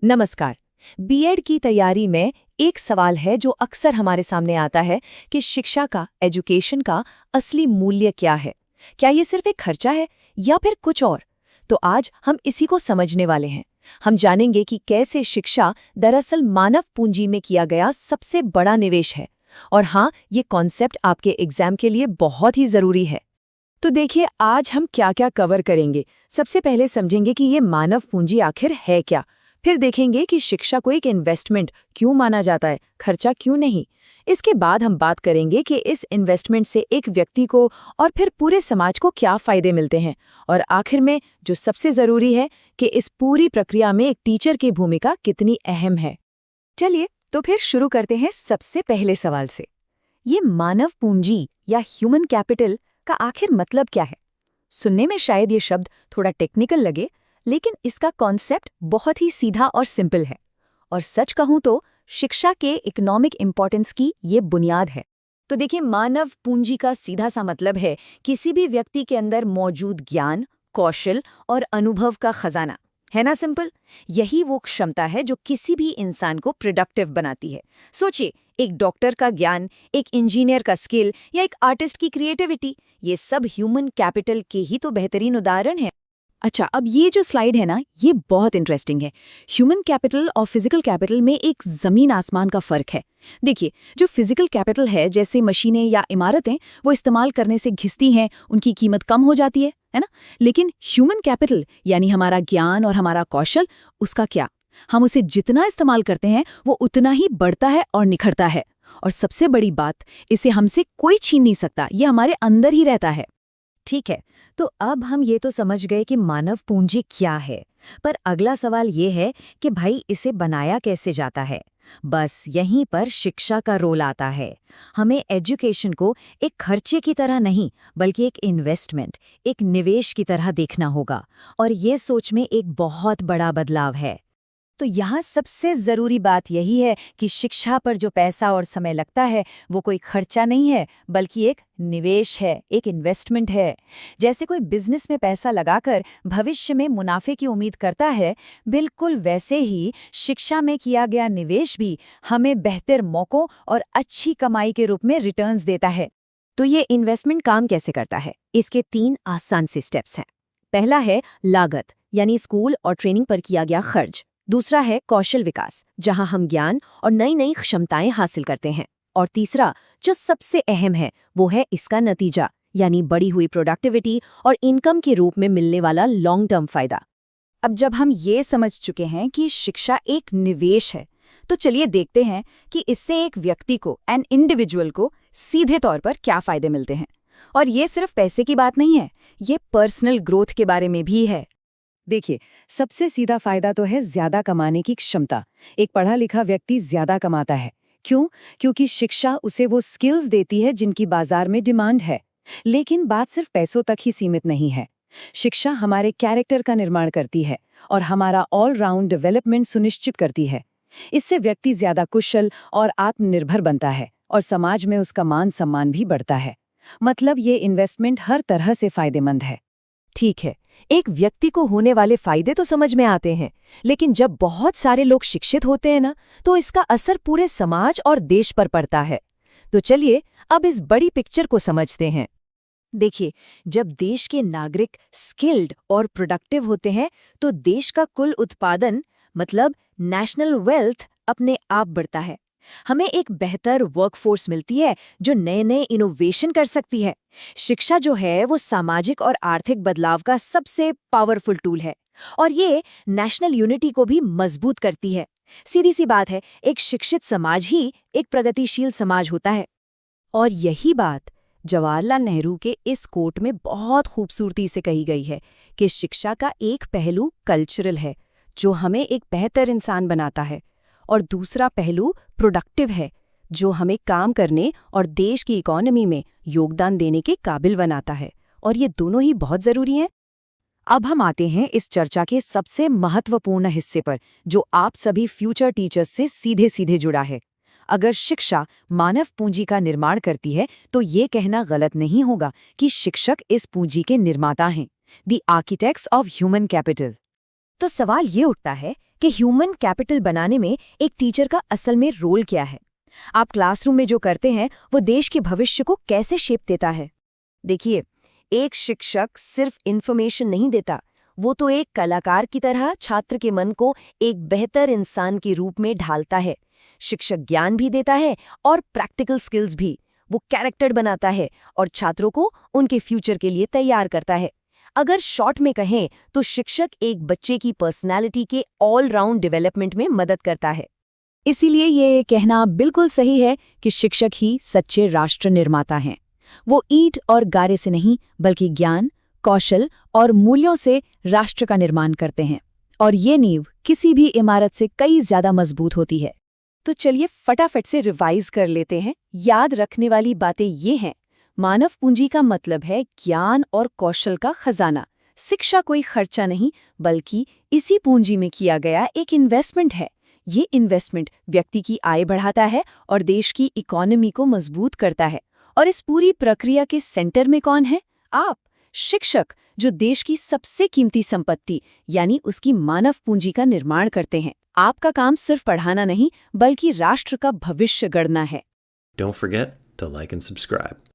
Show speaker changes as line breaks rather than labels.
नमस्कार। बीएड की तैयारी में एक सवाल है जो अक्सर हमारे सामने आता है कि शिक्षा का, एजुकेशन का असली मूल्य क्या है? क्या ये सिर्फ एक खर्चा है या फिर कुछ और? तो आज हम इसी को समझने वाले हैं। हम जानेंगे कि कैसे शिक्षा दरअसल मानव पूंजी में किया गया सबसे बड़ा निवेश है। और हाँ, ये कॉन्सेप्ट आपके एग्जाम के लिए बहुत ही जरूरी है। तो देखिए, आज हम क्या-क्या कवर करेंगे। सबसे पहले समझेंगे कि ये मानव पूंजी आखिर है क्या। फिर देखेंगे कि शिक्षा को एक इन्वेस्टमेंट क्यों माना जाता है, खर्चा क्यों नहीं। इसके बाद हम बात करेंगे कि इस इन्वेस्टमेंट से एक व्यक्ति को और फिर पूरे समाज को क्या फायदे मिलते हैं। और आखिर में जो सबसे जरूरी है कि इस पूरी प्रक्रिया में एक टीचर की भूमिका कितनी अहम है। चलिए, तो फिर शुरू करते हैं सबसे पहले सवाल से। ये मानव पूंजी या ह्यूमन कैपिटल का आखिर मतलब क्या है? सुनने में शायद ये शब्द थोड़ा टेक्निकल लगे, लेकिन इसका कॉन्सेप्ट बहुत ही सीधा और सिंपल है। और सच कहूं तो शिक्षा के इकोनॉमिक इंपॉर्टेंस की ये बुनियाद है। तो देखिए, मानव पूंजी का सीधा सा मतलब है किसी भी व्यक्ति के अंदर मौजूद ज्ञान, कौशल और अनुभव का खजाना। है ना सिंपल? यही वो क्षमता है जो किसी भी इंसान को प्रोडक्टिव बनाती है। सोचिए, एक डॉक्टर का ज्ञान, एक इंजीनियर का स्किल या एक आर्टिस्ट की क्रिएटिविटी, ये सब ह्यूमन कैपिटल के ही तो बेहतरीन उदाहरण है। अच्छा, अब ये जो स्लाइड है ना, ये बहुत इंटरेस्टिंग है। ह्यूमन कैपिटल और फिजिकल कैपिटल में एक जमीन आसमान का फर्क है। देखिए, जो फिजिकल कैपिटल है, जैसे मशीनें या इमारतें, वो इस्तेमाल करने से घिसती हैं, उनकी कीमत कम हो जाती है ना? लेकिन ह्यूमन कैपिटल यानी हमारा ज्ञान और हमारा कौशल, उसका क्या? हम उसे जितना इस्तेमाल करते हैं वो उतना ही बढ़ता है और निखरता है। और सबसे बड़ी बात, इसे हमसे कोई छीन नहीं सकता, ये हमारे अंदर ही रहता है। ठीक है, तो अब हम ये तो समझ गए कि मानव पूंजी क्या है। पर अगला सवाल ये है कि भाई, इसे बनाया कैसे जाता है? बस यहीं पर शिक्षा का रोल आता है। हमें एजुकेशन को एक खर्चे की तरह नहीं, बल्कि एक इन्वेस्टमेंट, एक निवेश की तरह देखना होगा। और ये सोच में एक बहुत बड़ा बदलाव है। तो यहाँ सबसे ज़रूरी बात यही है कि शिक्षा पर जो पैसा और समय लगता है वो कोई खर्चा नहीं है, बल्कि एक निवेश है, एक इन्वेस्टमेंट है। जैसे कोई बिजनेस में पैसा लगाकर भविष्य में मुनाफे की उम्मीद करता है, बिल्कुल वैसे ही शिक्षा में किया गया निवेश भी हमें बेहतर मौक़ों और अच्छी कमाई के रूप में रिटर्न्स देता है। तो ये इन्वेस्टमेंट काम कैसे करता है? इसके 3 आसान से स्टेप्स हैं। पहला है लागत, यानी स्कूल और ट्रेनिंग पर किया गया खर्च। दूसरा है कौशल विकास, जहां हम ज्ञान और नई नई क्षमताएं हासिल करते हैं। और तीसरा, जो सबसे अहम है, वो है इसका नतीजा, यानी बढ़ी हुई प्रोडक्टिविटी और इनकम के रूप में मिलने वाला लॉन्ग टर्म फायदा। अब जब हम ये समझ चुके हैं कि शिक्षा एक निवेश है, तो चलिए देखते हैं कि इससे एक व्यक्ति को, एन इंडिविजुअल को, सीधे तौर पर क्या फायदे मिलते हैं। और ये सिर्फ पैसे की बात नहीं है, ये पर्सनल ग्रोथ के बारे में भी है। देखिए, सबसे सीधा फायदा तो है ज्यादा कमाने की क्षमता। एक पढ़ा लिखा व्यक्ति ज्यादा कमाता है। क्यों? क्योंकि शिक्षा उसे वो स्किल्स देती है जिनकी बाजार में डिमांड है। लेकिन बात सिर्फ पैसों तक ही सीमित नहीं है। शिक्षा हमारे कैरेक्टर का निर्माण करती है और हमारा ऑलराउंड डेवलपमेंट सुनिश्चित करती है। इससे व्यक्ति ज्यादा कुशल और आत्मनिर्भर बनता है और समाज में उसका मान सम्मान भी बढ़ता है। मतलब ये इन्वेस्टमेंट हर तरह से फायदेमंद है। ठीक है, एक व्यक्ति को होने वाले फायदे तो समझ में आते हैं, लेकिन जब बहुत सारे लोग शिक्षित होते हैं ना, तो इसका असर पूरे समाज और देश पर पड़ता है। तो चलिए अब इस बड़ी पिक्चर को समझते हैं। देखिए, जब देश के नागरिक स्किल्ड और प्रोडक्टिव होते हैं, तो देश का कुल उत्पादन, मतलब नेशनल वेल्थ, अपने आप बढ़ता है। हमें एक बेहतर वर्कफोर्स मिलती है जो नए नए इनोवेशन कर सकती है। शिक्षा जो है वो सामाजिक और आर्थिक बदलाव का सबसे पावरफुल टूल है, और ये नेशनल यूनिटी को भी मजबूत करती है। सीधी सी बात है, एक शिक्षित समाज ही एक प्रगतिशील समाज होता है। और यही बात जवाहरलाल नेहरू के इस कोट में बहुत खूबसूरती से कही गई है कि शिक्षा का एक पहलू कल्चरल है, जो हमें एक बेहतर इंसान बनाता है, और दूसरा पहलू प्रोडक्टिव है, जो हमें काम करने और देश की इकोनॉमी में योगदान देने के काबिल बनाता है। और ये दोनों ही बहुत ज़रूरी हैं। अब हम आते हैं इस चर्चा के सबसे महत्वपूर्ण हिस्से पर, जो आप सभी फ्यूचर टीचर्स से सीधे सीधे जुड़ा है। अगर शिक्षा मानव पूंजी का निर्माण करती है, तो ये कहना गलत नहीं होगा कि शिक्षक इस पूंजी के निर्माता हैं, the architects of human capital. तो सवाल ये उठता है कि ह्यूमन कैपिटल बनाने में एक टीचर का असल में रोल क्या है। आप क्लासरूम में जो करते हैं वो देश के भविष्य को कैसे शेप देता है। देखिए, एक शिक्षक सिर्फ इन्फॉर्मेशन नहीं देता, वो तो एक कलाकार की तरह छात्र के मन को एक बेहतर इंसान के रूप में ढालता है। शिक्षक ज्ञान भी देता है और प्रैक्टिकल स्किल्स भी। वो कैरेक्टर बनाता है और छात्रों को उनके फ्यूचर के लिए तैयार करता है। अगर शॉर्ट में कहें तो शिक्षक एक बच्चे की पर्सनैलिटी के ऑल राउंड डेवलपमेंट में मदद करता है। इसीलिए ये कहना बिल्कुल सही है कि शिक्षक ही सच्चे राष्ट्र निर्माता हैं। वो ईंट और गारे से नहीं बल्कि ज्ञान, कौशल और मूल्यों से राष्ट्र का निर्माण करते हैं। और ये नींव किसी भी इमारत से कई ज्यादा मजबूत होती है। तो चलिए फटाफट से रिवाइज कर लेते हैं। याद रखने वाली बातें ये हैं। मानव पूंजी का मतलब है ज्ञान और कौशल का खजाना। शिक्षा कोई खर्चा नहीं बल्कि इसी पूंजी में किया गया एक इन्वेस्टमेंट है। ये इन्वेस्टमेंट व्यक्ति की आय बढ़ाता है और देश की इकोनॉमी को मजबूत करता है। और इस पूरी प्रक्रिया के सेंटर में कौन है? आप, शिक्षक, जो देश की सबसे कीमती संपत्ति यानी उसकी मानव पूंजी का निर्माण करते हैं। आपका काम सिर्फ पढ़ाना नहीं बल्कि राष्ट्र का भविष्य गढ़ना है।
Don't forget to like and subscribe.